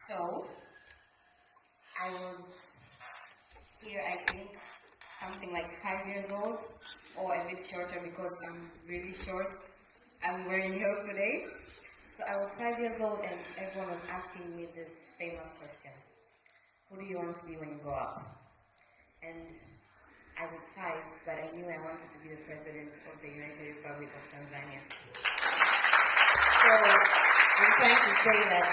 So, I was here, I think, something like 5 years old, or a bit shorter because I'm really short. I'm wearing heels today. So I was 5 years old and everyone was asking me this famous question. Who do you want to be when you grow up? And I was 5, but I knew I wanted to be the president of the United Republic of Tanzania. So I'm trying to say that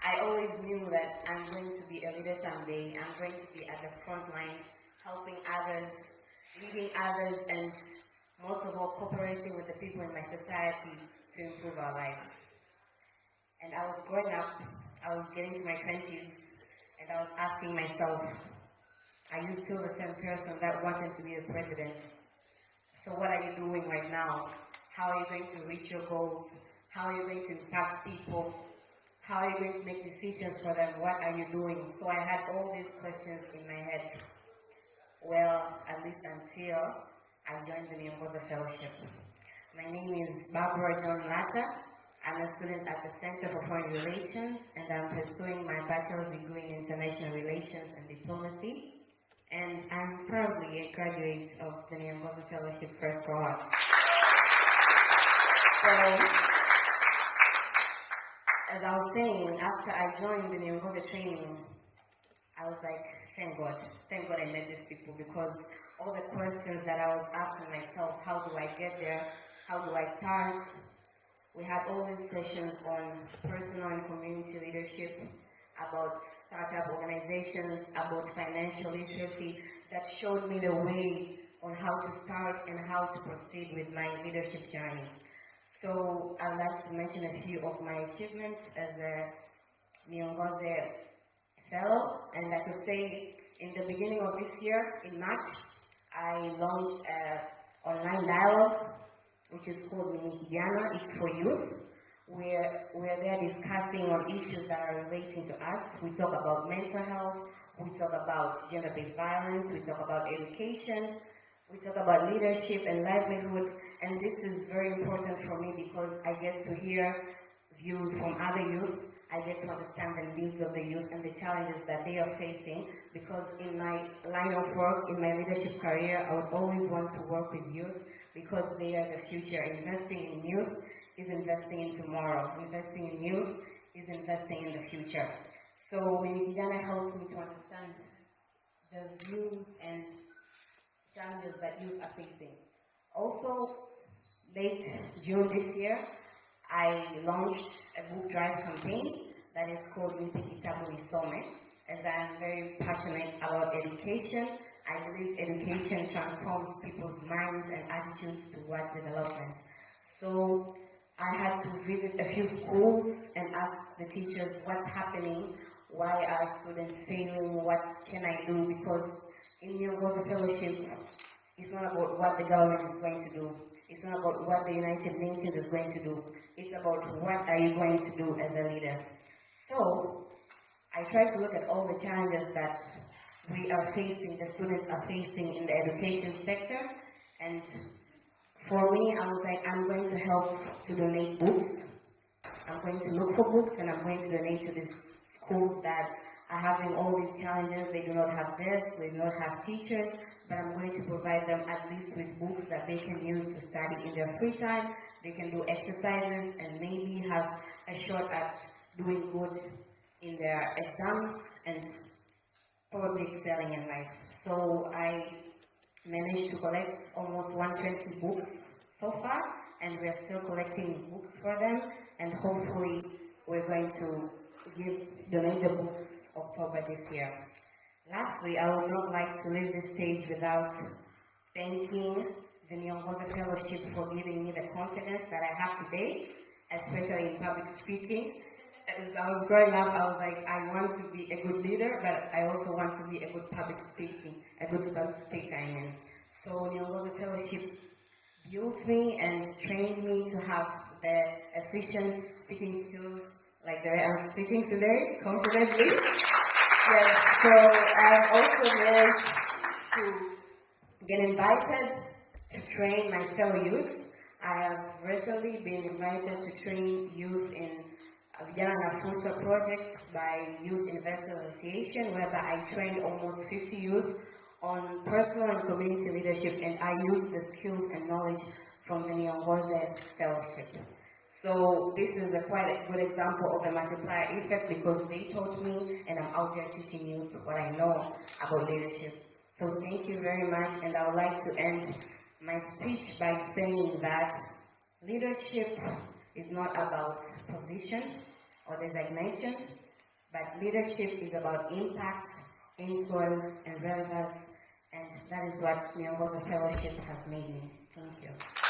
I always knew that I'm going to be a leader someday. I'm going to be at the front line, helping others, leading others, and most of all, cooperating with the people in my society to improve our lives. And I was growing up, I was getting to my 20s, and I was asking myself, are you still the same person that wanted to be the president? So what are you doing right now? How are you going to reach your goals? How are you going to impact people? How are you going to make decisions for them? What are you doing? So I had all these questions in my head. Well, at least until I joined the Niongoze Fellowship. My name is Barbara John Mlata. I'm a student at the Center for Foreign Relations, and I'm pursuing my bachelor's degree in international relations and diplomacy. And I'm proudly a graduate of the Niongoze Fellowship first cohort. So, as I was saying, after I joined the Niongoze training, I was like, thank God I met these people, because all the questions that I was asking myself, how do I get there? How do I start? We had all these sessions on personal and community leadership, about startup organizations, about financial literacy, that showed me the way on how to start and how to proceed with my leadership journey. So I'd like to mention a few of my achievements as a Niongoze fellow, and I could say in the beginning of this year, in March, I launched an online dialogue, which is called Mini Kijana. It's for youth. We're there discussing on issues that are relating to us. We talk about mental health, we talk about gender-based violence, we talk about education, we talk about leadership and livelihood, and this is very important for me because I get to hear views from other youth. I get to understand the needs of the youth and the challenges that they are facing, because in my line of work, in my leadership career, I would always want to work with youth because they are the future. Investing in youth is investing in tomorrow. Investing in youth is investing in the future. So Mini Kijana helps me to understand the views and challenges that youth are facing. Also, late June this year, I launched a book drive campaign that is called Nipe Kitabu Nisome, as I am very passionate about education. I believe education transforms people's minds and attitudes towards development. So I had to visit a few schools and ask the teachers what's happening, why are students failing, what can I do, because in Niongoze Fellowship, it's not about what the government is going to do. It's not about what the United Nations is going to do. It's about what are you going to do as a leader. So I try to look at all the challenges that we are facing, the students are facing in the education sector. And for me, I was like, I'm going to help to donate books. I'm going to look for books and I'm going to donate to these schools that are having all these challenges. They do not have desks, they do not have teachers, but I'm going to provide them at least with books that they can use to study in their free time. They can do exercises and maybe have a shot at doing good in their exams and probably excelling in life. So I managed to collect almost 120 books so far, and we're still collecting books for them, and hopefully we're going to donate the books October this year. Lastly, I would not like to leave this stage without thanking the Niongoze Fellowship for giving me the confidence that I have today, especially in public speaking. As I was growing up, I was like, I want to be a good leader, but I also want to be a good public speaker, I mean. So Niongoze Fellowship built me and trained me to have the efficient speaking skills, like the way I'm speaking today, confidently. Yes, so I've also managed to get invited to train my fellow youths. I have recently been invited to train youth in Vijana na Fursa project by Youth Investor Association, whereby I trained almost 50 youth on personal and community leadership, and I used the skills and knowledge from the Niongoze fellowship. So this is quite a good example of a multiplier effect, because they taught me and I'm out there teaching youth what I know about leadership. So thank you very much, and I would like to end my speech by saying that leadership is not about position or designation, but leadership is about impact, influence, and relevance, and that is what Niongoze Fellowship has made me. Thank you.